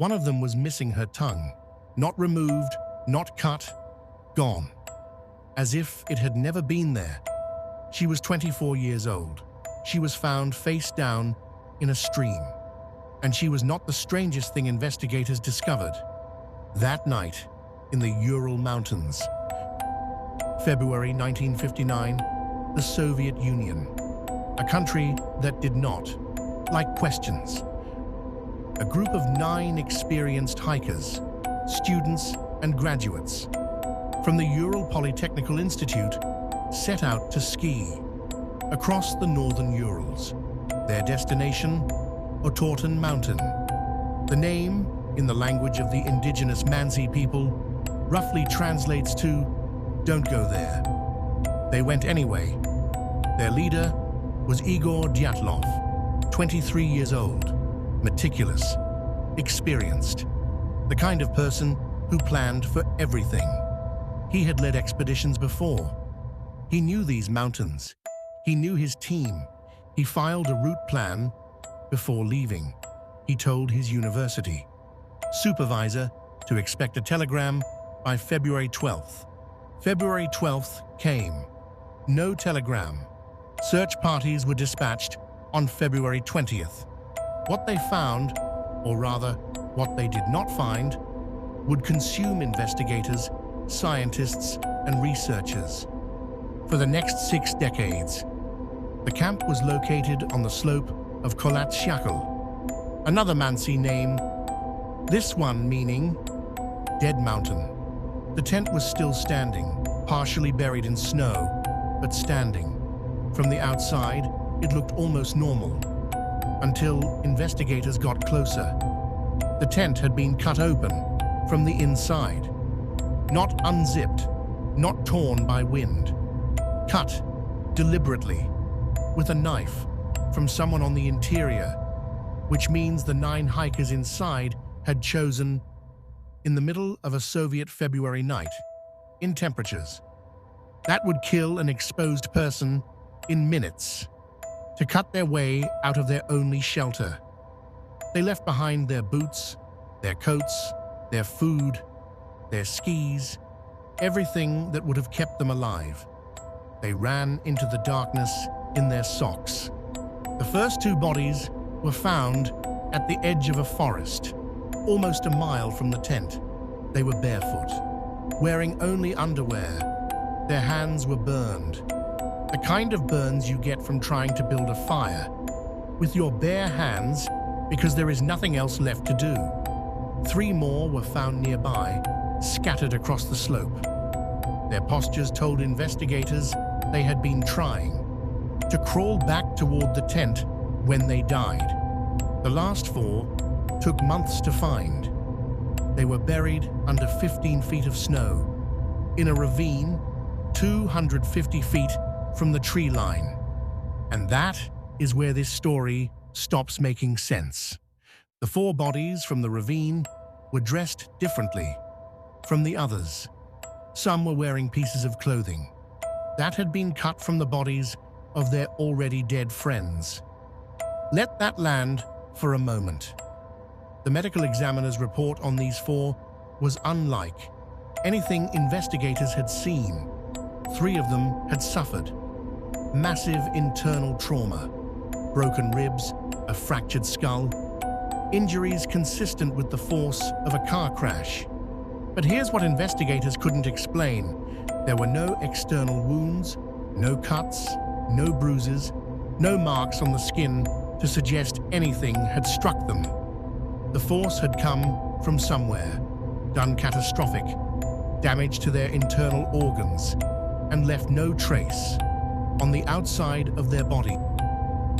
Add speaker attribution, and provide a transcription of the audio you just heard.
Speaker 1: One of them was missing her tongue, not removed, not cut, gone, as if it had never been there. She was 24 years old. She was found face down in a stream. And she was not the strangest thing investigators discovered. That night, in the Ural Mountains, February 1959, the Soviet Union, a country that did not like questions. A group of 9 experienced hikers, students and graduates from the Ural Polytechnical Institute set out to ski across the northern Urals. Their destination, Otorten Mountain. The name, in the language of the indigenous Mansi people, roughly translates to, "Don't go there." They went anyway. Their leader was Igor Dyatlov, 23 years old, meticulous, experienced, the kind of person who planned for everything. He had led expeditions before. He knew these mountains. He knew his team. He filed a route plan before leaving. He told his university supervisor to expect a telegram by February 12th. February 12th came. No telegram. Search parties were dispatched on February 20th. What they found, or rather, what they did not find, would consume investigators, scientists, and researchers. For the next 6 decades, the camp was located on the slope of Kholat Syakhl, another Mansi name, this one meaning Dead Mountain. The tent was still standing, partially buried in snow, but standing. From the outside, it looked almost normal, until investigators got closer. The tent had been cut open from the inside, not unzipped, not torn by wind. Cut deliberately with a knife from someone on the interior, which means the 9 hikers inside had chosen, in the middle of a Soviet February night, in temperatures that would kill an exposed person in minutes, to cut their way out of their only shelter. They left behind their boots, their coats, their food, their skis, everything that would have kept them alive. They ran into the darkness in their socks. The first 2 bodies were found at the edge of a forest, almost a mile from the tent. They were barefoot, wearing only underwear. Their hands were burned, the kind of burns you get from trying to build a fire, with your bare hands because there is nothing else left to do. 3 more were found nearby, scattered across the slope. Their postures told investigators they had been trying to crawl back toward the tent when they died. The last 4 took months to find. They were buried under 15 feet of snow, in a ravine 250 feet from the tree line. And that is where this story stops making sense. The 4 bodies from the ravine were dressed differently from the others. Some were wearing pieces of clothing that had been cut from the bodies of their already dead friends. Let that land for a moment. The medical examiner's report on these 4 was unlike anything investigators had seen. 3 of them had suffered massive internal trauma, broken ribs, a fractured skull, injuries consistent with the force of a car crash. But here's what investigators couldn't explain. There were no external wounds, no cuts, no bruises, no marks on the skin to suggest anything had struck them. The force had come from somewhere, done catastrophic damage to their internal organs, and left no trace on the outside of their body.